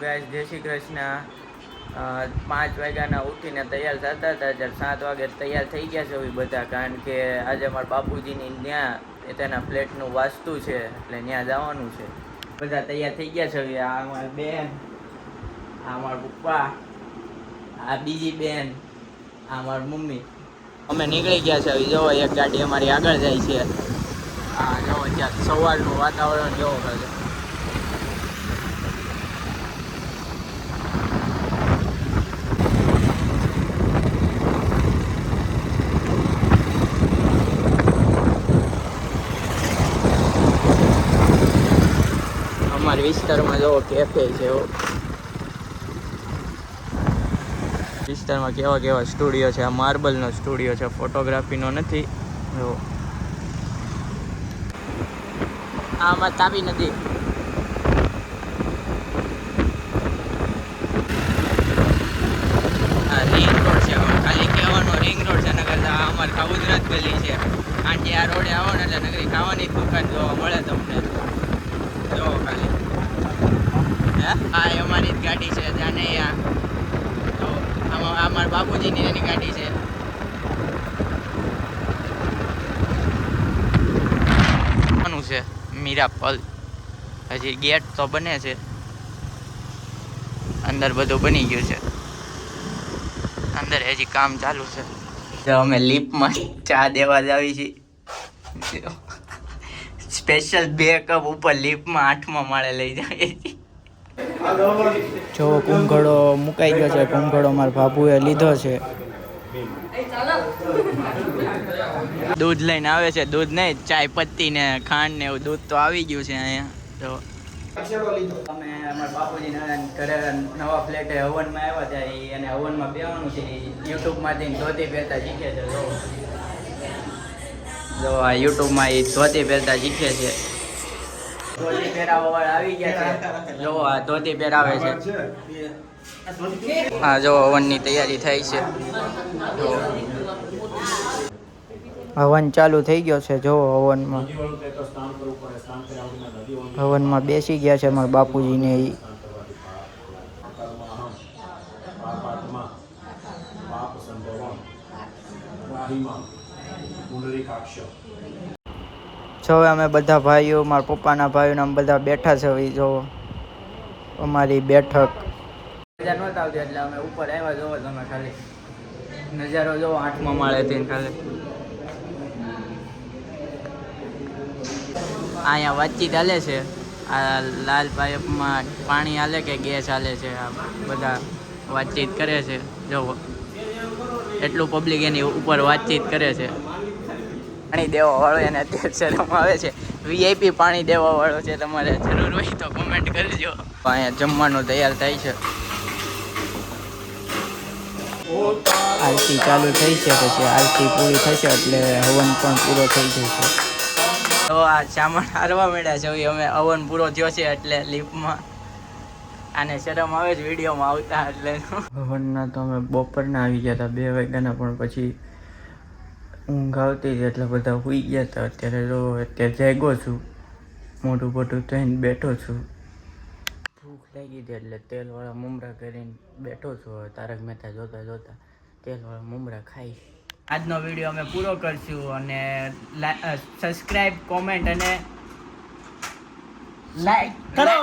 guys જય શ્રી કૃષ્ણ 5 વાગ્યાના ઉઠીને તૈયાર થતા હતા જ્યારે 7 વાગે તૈયાર થઈ ગયા છે બધા કારણ કે આજે મારા બાપુજીની ત્યાં તેના ફ્લેટનું વાસ્તુ છે એટલે ત્યાં જવાનું છે બધા તૈયાર થઈ ગયા છે આ અમારી બેન આ મારા પપ્પા આ બીજી બેન આ મારી મમ્મી અમે નીકળી ગયા છે હવે જોવો એક ગાડી અમારી આગળ જાય છે આ જોવો ત્યાં સવારનું વાતાવરણ જોવો કરે વિસ્તારમાં જો કેફે છે વિસ્તારમાં કેવા કેવા સ્ટુડિયો છે આ માર્બલનો સ્ટુડિયો છે ફોટોગ્રાફીનો નથી જો આમાં તાપી નથી આ રિંગ રોડ છે ખાલી કહેવાનો રિંગ રોડ છે નગર અમારે ગુજરાત ગલી છે આંટી આ રોડે આવો ને એટલે નગરી ખાવાની દુકાન જોવા મળે તમને જો ખાલી આ અમારી જ ગાડી છે ત્યાં નહીં આ મારા બાપુજીની એની ગાડી છે છે મીરાપલ હજી ગેટ તો બને છે અંદર બધું બની ગયું છે અંદર હજી કામ ચાલુ છે અમે લિફ્ટમાં ચા દેવા જ આવી છીએ સ્પેશિયલ 2 કપ ઉપર લિફ્ટમાં 8મા માળે લઈ જઈએ છીએ જો કુંભળો મુકાઈ ગયો છે કુંભળો મારા બાપુએ લીધો છે દૂધ લઈને આવે છે દૂધ નહીં ચાય પત્તી ને ખાંડ ને એવું દૂધ તો આવી ગયું છે અહીંયા તો અમે અમારા બાપુજીના ઘરે નવા ફ્લેટે હવનમાં આવ્યા હતા અને હવનમાં બેવાનું છે યુટ્યુબમાંથી ધોતી પહેરતા શીખે છે જો આ યુટ્યુબમાં એ ધોતી પહેરતા શીખે છે ધોતી પહેરાવા વાળા આવી ગયા છે જો આ ધોતી પહેરાવે છે હા જો હવનની તૈયારી થઈ છે જો હવન ચાલુ થઈ ગયો છે જો હવનમાં બેસી ગયા છે મારા બાપુજીને હવે અમે બધા ભાઈઓ મારા પપ્પાના ભાઈઓ અમે બધા બેઠા છે હવે જો અમારી બેઠક મજા નહોતા આવતી એટલે અમે ઉપર આવ્યા જોવો તમે ખાલી નજારો જોવો 8મા માળેથી ખાલી અહીંયા વાતચીત હાલે છે આ લાલ પાઇપમાં પાણી હાલે કે ગેસ હાલે છે આ બધા વાતચીત કરે છે જોવો એટલું પબ્લિક એની ઉપર વાતચીત કરે છે પાણી દેવા વાળો એને અત્યારે શરમ આવે છે વીઆઈપી પાણી દેવા વાળો છે તમારે જરૂર હોય તો કોમેન્ટ કરજો અહીંયા જમવાનું તૈયાર થાય છે આરતી ચાલુ થઈ છે પછી આરતી પૂરી થશે એટલે હવન પણ પૂરો થઈ જશે તો આ સામાન હારવા મળ્યા છે અમે હવન પૂરો થયો છે એટલે લિફ્ટમાં આને શરમ આવે છે વિડીયોમાં આવતા એટલે હવનના તો અમે બપોરના આવી ગયા હતા 2 વાગ્યાના પણ પછી ઊંઘ આવતી હતી એટલે બધા સૂઈ ગયા હતા અત્યારે જાગ્યો છું મોટું મોટું થઈને બેઠો છું ભૂખ લાગી હતી એટલે તેલવાળા મમરા કરીને બેઠો છું હવે તારક મહેતા જોતા જોતા તેલવાળા મમરા ખાઈશ આજનો વિડીયો અમે પૂરો કરશું અને સબસ્ક્રાઇબ કોમેન્ટ અને લાઈક કરો